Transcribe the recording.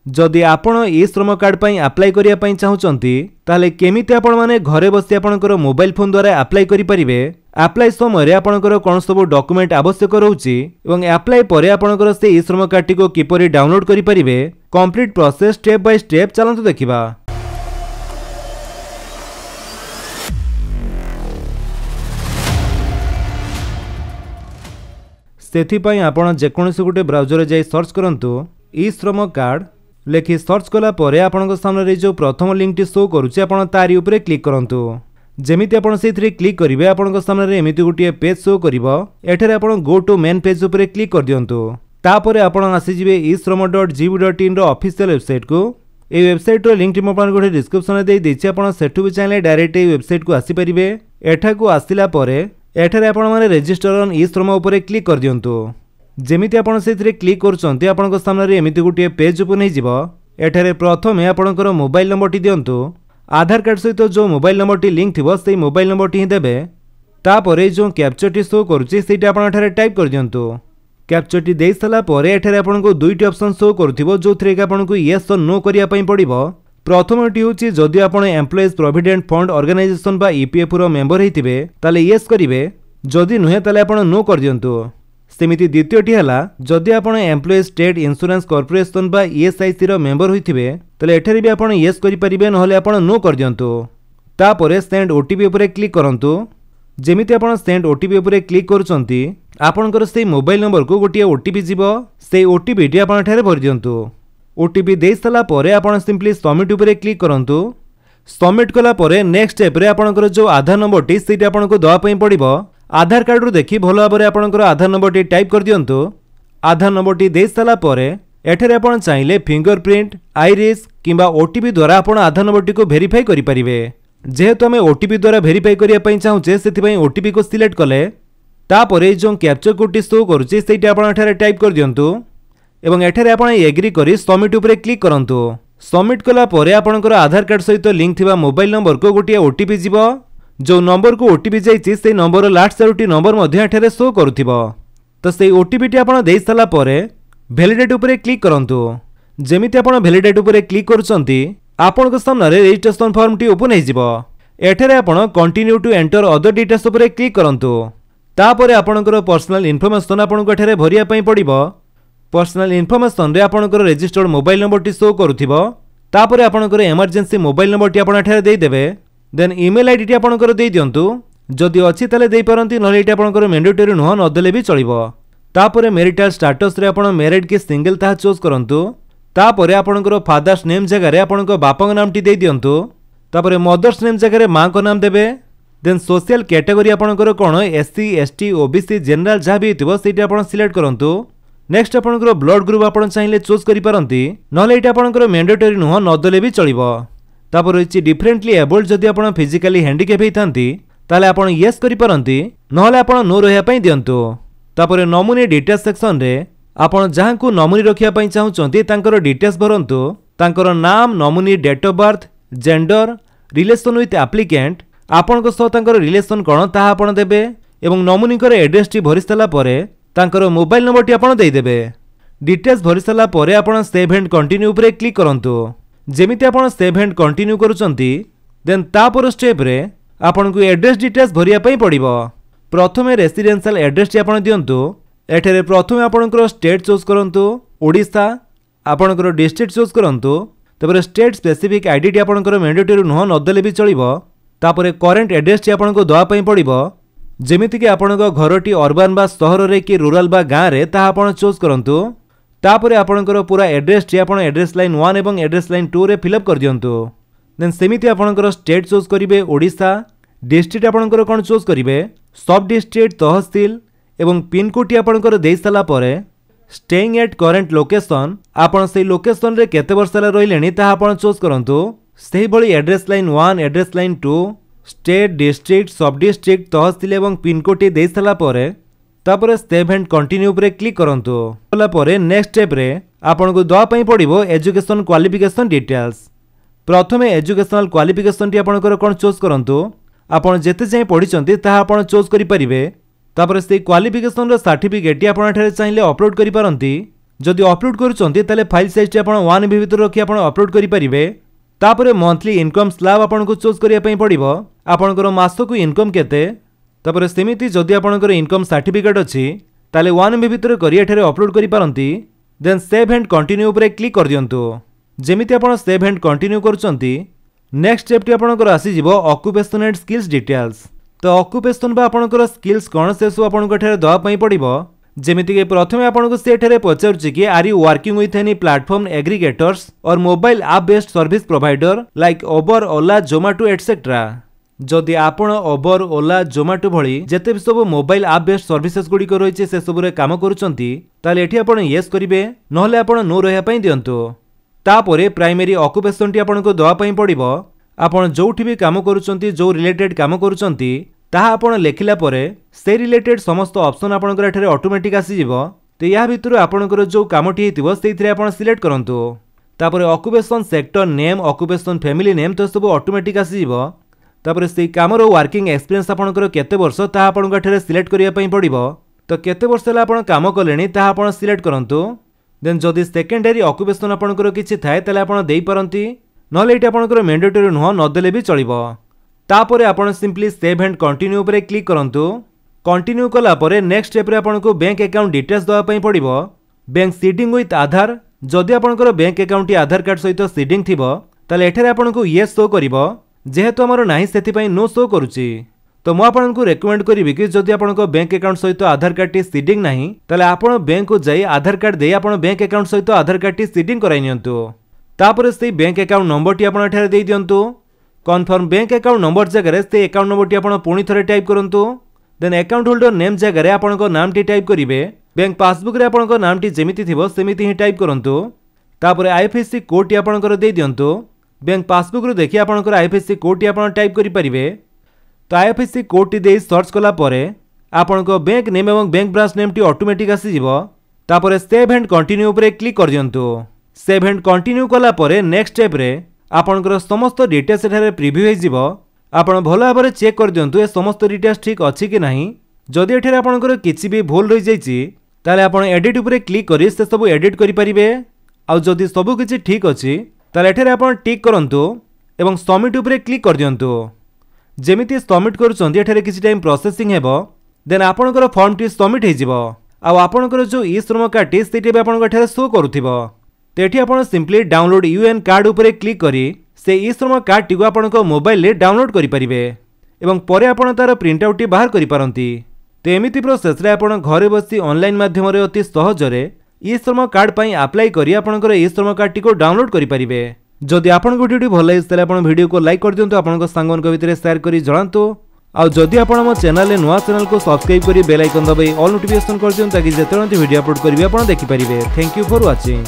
जदि आपण ई श्रम कार्ड पई अप्लाई करिया पई चाहुचंती ताले केमिति आपण माने घरे बसी आपणकर मोबाइल फोन द्वारा अप्लाई करि परिबे। अप्लाई समय रे आपणकर कोन सब डॉक्यूमेंट आवश्यक रहउची एवं अप्लाई परे आपणकर से ई श्रम कार्ड को किपरि डाउनलोड करि परिबे complete process step by step चलंतु देखिबा। सेथिपाई आपण जेकोनसी गोटे ब्राउजर जाई सर्च करंतु ई श्रम कार्ड लेखि सर्च कला परे आपनक सामने जो प्रथम लिंक टी शो करूचे आपण तारी ऊपर क्लिक करंतु। जेमिति आपण सेथिरे क्लिक करिवे आपनक सामने एमिति गोटे पेज शो करिवो। एठारे आपण गो टू मेन पेज ऊपर क्लिक कर दियंतु। तापरे आपण आसी जिवे ishram.gov.in रो ऑफिशियल वेबसाइट को। ए वेबसाइट रो लिंक टी म आपण गोटे डिस्क्रिप्शन रे देई दिछि। आपण सेठु भी चाहिले डायरेक्ट ए वेबसाइट को आसी परिबे। एठा को आसिला परे एठारे आपण माने रजिस्टर ऑन ई श्रम ऊपर क्लिक कर दियंतु। जेमिति आपण सेथिरे क्लिक करचंती आपनक सामने एमिति गोटे पेज ओपन हे जिवो। एठारे प्रथमे आपनकर मोबाइल नंबर टी दियंतु। आधार कार्ड सहित जो मोबाइल नंबर टी लिंक थिबो सेही मोबाइल नंबर टी ही देबे। तापरे जो कैप्चर टी शो करूची सेटा आपण एठारे टाइप कर दियंतु। कैप्चर टी देई सला परे एठारे आपनको दुईटी ऑप्शन शो करथिबो जोथरे कि आपनको यस और नो करिया पई पड़िबो। प्रथमटी होची जदि आपण एम्प्लॉइज प्रोविडेंट फंड ऑर्गेनाइजेशन बा ईपीएफ रो मेंबर हेतिबे ताले यस करिवे। जदि नुहे ताले आपण नो कर दियंतु। सेमिति द्वितीयटी हला जदि आपण एम्प्लॉइज स्टेट इंश्योरेंस कॉर्पोरेशन बा ईएसआईसी रो मेंबर होइथिबे तले एठारे भी आपण यस करि परिबे नहले आपण नो कर दियंतु। तापरे सेंड ओटीपी ऊपर क्लिक करंतु। जेमिति आपण सेंड ओटीपी ऊपर क्लिक करूचंती आपणकर से मोबाइल नंबर को गोटे ओटीपी जीवो। से ओटीपी टी आपण एठारे भरि दियंतु। ओटीपी देई सला परे आपण सिंपली सबमिट ऊपर क्लिक करंतु। सबमिट कला परे नेक्स्ट स्टेप रे आपणकर जो आधार नंबर टी सेटा आपनको दवा पई पड़िबो। आधार कार्ड रू देखि भलो भाबरे आपणकर आधार नंबर टी टाइप कर दियंतु। आधार नंबर टी देई सला परे एठारे आपण चाहिले फिंगरप्रिंट आइरिस किंबा ओटीपी द्वारा आपण आधार नंबर टी को वेरीफाई करि परिबे। जेहेतु हमें ओटीपी द्वारा वेरीफाई करिया पई चाहुचे सेति पई ओटीपी को सिलेक्ट कले तापरे जो कैप्चर कोड टी शो करूची सेटा आपण एठारे टाइप कर दियंतु एवं एठारे आपण एग्री करी सबमिट ऊपर क्लिक करंतु। सबमिट कला परे आपणकर आधार कार्ड सहित लिंक थिबा मोबाइल नंबर को गोटे ओटीपी जीवो। जो नंबर को ओटीपी जाइछि से नंबर लास्ट चारोटी नंबर मध्ये एठारे शो करूथिबो। तो से ओटीपी टी आपण देई सला परे वैलिडेट ऊपर क्लिक करंतु। जेमिति आपण वैलिडेट ऊपर क्लिक करूचंती आपणक सामने रजिस्ट्रेशन फॉर्म टी ओपन हे जिवो। एठारे आपण continue to enter other details ऊपर क्लिक करंतु। तापरे आपणकर पर्सनल इन्फॉर्मेशन आपणको एठारे भरिया पई पड़िबो। पर्सनल इन्फॉर्मेशन रे आपणकर रजिस्टर्ड मोबाइल नंबर टी शो करूथिबो। तापरे आपणकर इमरजेंसी मोबाइल नंबर टी आपण एठारे देई देबे। देन ईमेल आईडी टी आपणकर देई दियंतु। जदि अछि ताले देई परंती नले एटा आपणकर मैंडेटरी नुह न देले भी चलिबो। तापरे मैरिटल स्टेटस रे आपण मैरिड के सिंगल ताहा चूज करंतु। तापरे आपणकर फादर्स नेम जगह रे आपणकर बापाक नाम टी देई दियंतु। तापरे मदर्स नेम जगह रे मां को नाम देबे। देन सोशल कैटेगरी आपणकर कोन एससी एसटी ओबीसी जनरल जहा भी हितबो सेटा आपण सिलेक्ट करंतु। नेक्स्ट आपणकर ब्लड ग्रुप आपण चाहिले चूज करि परंती नले एटा आपणकर मैंडेटरी नुह न देले भी चलिबो। तापर होची डिफरेंटली एबल्ड जदि आपण फिजिकली हैंडिकैप हेतांती ताले आपण यस करि परंती नहले आपण नो रहिया पई दियंतु। तापर नॉमिनी डिटेल्स सेक्शन रे आपण जहां को नॉमिनी रखिया पई चाहुचंती तांकर डिटेल्स भरंतु। तांकर नाम nominee date of birth gender relation with applicant आपण को सह तांकर रिलेशन कोन ताहा आपण देबे एवं नॉमिनी कर एड्रेस टी भरि सला परे तांकर मोबाइल नंबर टी आपण देई देबे। डिटेल्स भरि सला परे आपण सेव एंड कंटिन्यू ऊपर क्लिक करंतु। जेमिति आपण सेव एंड कंटिन्यू करूचंती देन तापर स्टेप रे आपण को एड्रेस डिटेल्स भरिया पई पड़िबो। प्रथमे रेसिडेंशियल एड्रेस टी आपण दियंतु। एठारे प्रथमे आपणकर स्टेट चूज करंतु ओडिसा। आपणकर डिस्ट्रिक्ट चूज करंतु। तबरे स्टेट स्पेसिफिक आईडी टी आपणकर मैंडेटरी नुह न देले भी चलिबो। तापरे करेंट एड्रेस टी आपणको दवा पई पड़िबो। जेमिति कि आपणको घरटी अर्बन बा शहर रे कि रूरल बा गां रे ताहा आपण चूज करंतु। तापरे आपणकर पूरा एड्रेस टी आपण एड्रेस लाइन 1 एवं एड्रेस लाइन 2 रे फिलअप कर दियंतु। देन सेमिति आपणकर स्टेट चूज करिवे ओडिसा। डिस्ट्रिक्ट आपणकर कोन चूज करिवे सब डिस्ट्रिक्ट तहसील एवं पिन कोड टी आपणकर देई सला परे स्टेइंग एट करेंट लोकेशन आपण सेही लोकेशन रे केते वर्ष ला रहिलेनी ताहा आपण चूज करंतु। सेही भली address line 1 address line 2 state district सब डिस्ट्रिक्ट तहसील एवं पिन कोड टी देई सला परे तापर सेव एंड कंटिन्यू ऊपर क्लिक करंतु। होला परे नेक्स्ट स्टेप रे आपनको दवा पई पड़िबो एजुकेशन क्वालिफिकेशन डिटेल्स। प्रथमे एजुकेशनल क्वालिफिकेशन टी आपनकर कोन चूज करंतु। आपण जेते जाय पढिचंती ताहा आपण चूज करि परिबे। तापर से क्वालिफिकेशन रो सर्टिफिकेट टी आपण एठारे चाहिले अपलोड करि परंती। जदि अपलोड करूछंती ताले फाइल साइज आपण 1 MB भीतर रखि आपण अपलोड करि परिबे। तापरे मंथली इनकम स्लैब आपण को चूज करिया पई पड़िबो आपनकर मासको इनकम केते। तापरे सेमिति जदि आपनकर इनकम सर्टिफिकेट अछि ताले 1 MB भीतर करि एठारे अपलोड करि पारंती। देन सेव एंड कंटिन्यू ऊपर क्लिक कर दियंतु। जेमिति आपण सेव एंड कंटिन्यू करूछंती नेक्स्ट स्टेप टी आपनकर आसी जिवो ऑक्युपेशन एंड स्किल्स डिटेल्स। तो ऑक्युपेशन बा आपनकर स्किल्स कोन से सब आपनको एठारे दवा पई पड़िबो। जेमिति के प्रथमे आपनको से एठारे पचारुछि कि are you working with any platform aggregators और mobile app based service provider like Uber Ola Zomato etcetera. जदि आपण उबर ओला जोमेटो भली जेते भी सब मोबाइल ऐप बेस्ड सर्विसेस गुडी को रहिছে से सब रे काम करूचंती ताले एठी आपण यस करिवे नहले आपण नो रहया पई दियंतु। तापरे प्राइमरी ऑक्युपेशन टी आपनको दवा पई पड़िबो। आपण जोठी भी काम करूचंती जो रिलेटेड काम करूचंती ताहा आपण लेखिला परे से रिलेटेड समस्त ऑप्शन आपनकर एठारे ऑटोमेटिक आसी जिवो। तो या भितर आपनकर जो कामटी हेतिबो सेइथिरे आपण सिलेक्ट करंतु। तापरे occupation sector name occupation family name तो सब ऑटोमेटिक आसी जिवो। तापरे से कामरो वर्किंग एक्सपीरियंस आपनकर केते वर्ष ताहा आपनकर एठारे सिलेक्ट करिया पई पड़िबो। तो केते वर्ष ला आपण काम कलेनी ताहा आपण सिलेक्ट करंतु। देन जदि सेकेंडरी ऑक्युपेशन आपनकर किछि थाए ताले आपण देई पारंती नहले एटा आपनकर मैंडेटरी नुह न देले भी चलिबो। तापरे आपण सिंपली सेव एंड कंटिन्यू ऊपर क्लिक करंतु। कंटिन्यू कला परे नेक्स्ट स्टेप रे आपनको बैंक अकाउंट डिटेल्स दवा पई पड़िबो। बैंक सीडिंग विथ आधार जदि आपनकर बैंक अकाउंट टी आधार कार्ड सहित सीडिंग थिबो ताले एठारे आपनको यस शो करिवो। जेहेतु हमर नाही सेति पई नो शो करूची तो मु आपनको रेकमेंड करिवि कि जदि आपनको बैंक अकाउंट सहित आधार कार्ड टी सीडिंग नाही ताले आपण बैंक को जाई आधार कार्ड दे आपण बैंक अकाउंट सहित आधार कार्ड टी सीडिंग कराइ नियंतु। तापरे से बैंक अकाउंट नंबर टी आपण एठारे देई दियंतु। कन्फर्म बैंक अकाउंट नंबर जगह से अकाउंट नंबर टी आपण पुणी थरे टाइप करंतु। देन अकाउंट होल्डर नेम जगह आपनको नाम टी टाइप करिवे। बैंक पासबुक रे आपनको नाम टी जेमिति थिबो सेमिति ही टाइप करंतु। तापरे आईएफएससी कोड टी आपनकर देई दियंतु। बैंक पासबुक रो देखि आपनकर आईएफएससी कोड टी आपण टाइप करि परिवे। तो आईएफएससी कोड टी देई सर्च कला परे आपनको बैंक नेम एवं bank branch name T automatic आसी जिवो। तापरे सेव एंड कंटिन्यू ऊपर क्लिक कर दियंतु। सेव एंड कंटिन्यू कला परे नेक्स्ट स्टेप रे आपनकर समस्त डिटेल्स एठारे प्रिव्यू हो जिवो। आपण भलो भाबरे चेक कर दियंतु ए समस्त डिटेल्स ठीक अछि कि नाही। जदि एठारे आपनकर किछि भी भूल रहि जाइछि ताले आपण एडिट ऊपर क्लिक करि से सब एडिट करि परिबे। आ जदि सब किछि ठीक अछि ताले एठारे आपण टिक करंतु एवं सबमिट ऊपर क्लिक कर दियंतु। जेमिति सबमिट करूछंती एठारे किछि टाइम प्रोसेसिंग हेबो। देन आपनकर फॉर्म टी सबमिट हे जिवो। आ आपनकर जो ई श्रम कार्ड टी सेठी आपनकर एठारे शो करूथिबो। तेठी आपण सिंपली डाउनलोड यूएन कार्ड ऊपर क्लिक करी से ई श्रम कार्ड टी आपनको मोबाइल रे डाउनलोड करि परिबे एवं परे आपण तार प्रिंट आउट टी बाहर करि पारंती। तो एमिति प्रोसेस रे आपण घरे बसी ऑनलाइन माध्यम रे अति सहज रे ई श्रम कार्ड पई अप्लाई करी आपनकर ई श्रम कार्ड टी को डाउनलोड करि परिबे। जदि आपनको वीडियो भल लागि तले आपण वीडियो को लाइक कर दियंतु। आपनको सांगन को भितरे शेयर करी जणांतु। आ जदि आपण हम चैनल रे नुवा चैनल को सब्सक्राइब करी बेल आइकन दबाई ऑल नोटिफिकेशन कर दियंतु ताकि जेतेବେଳେ वीडियो अपलोड करबी आपण देखि परिबे। Thank you for watching.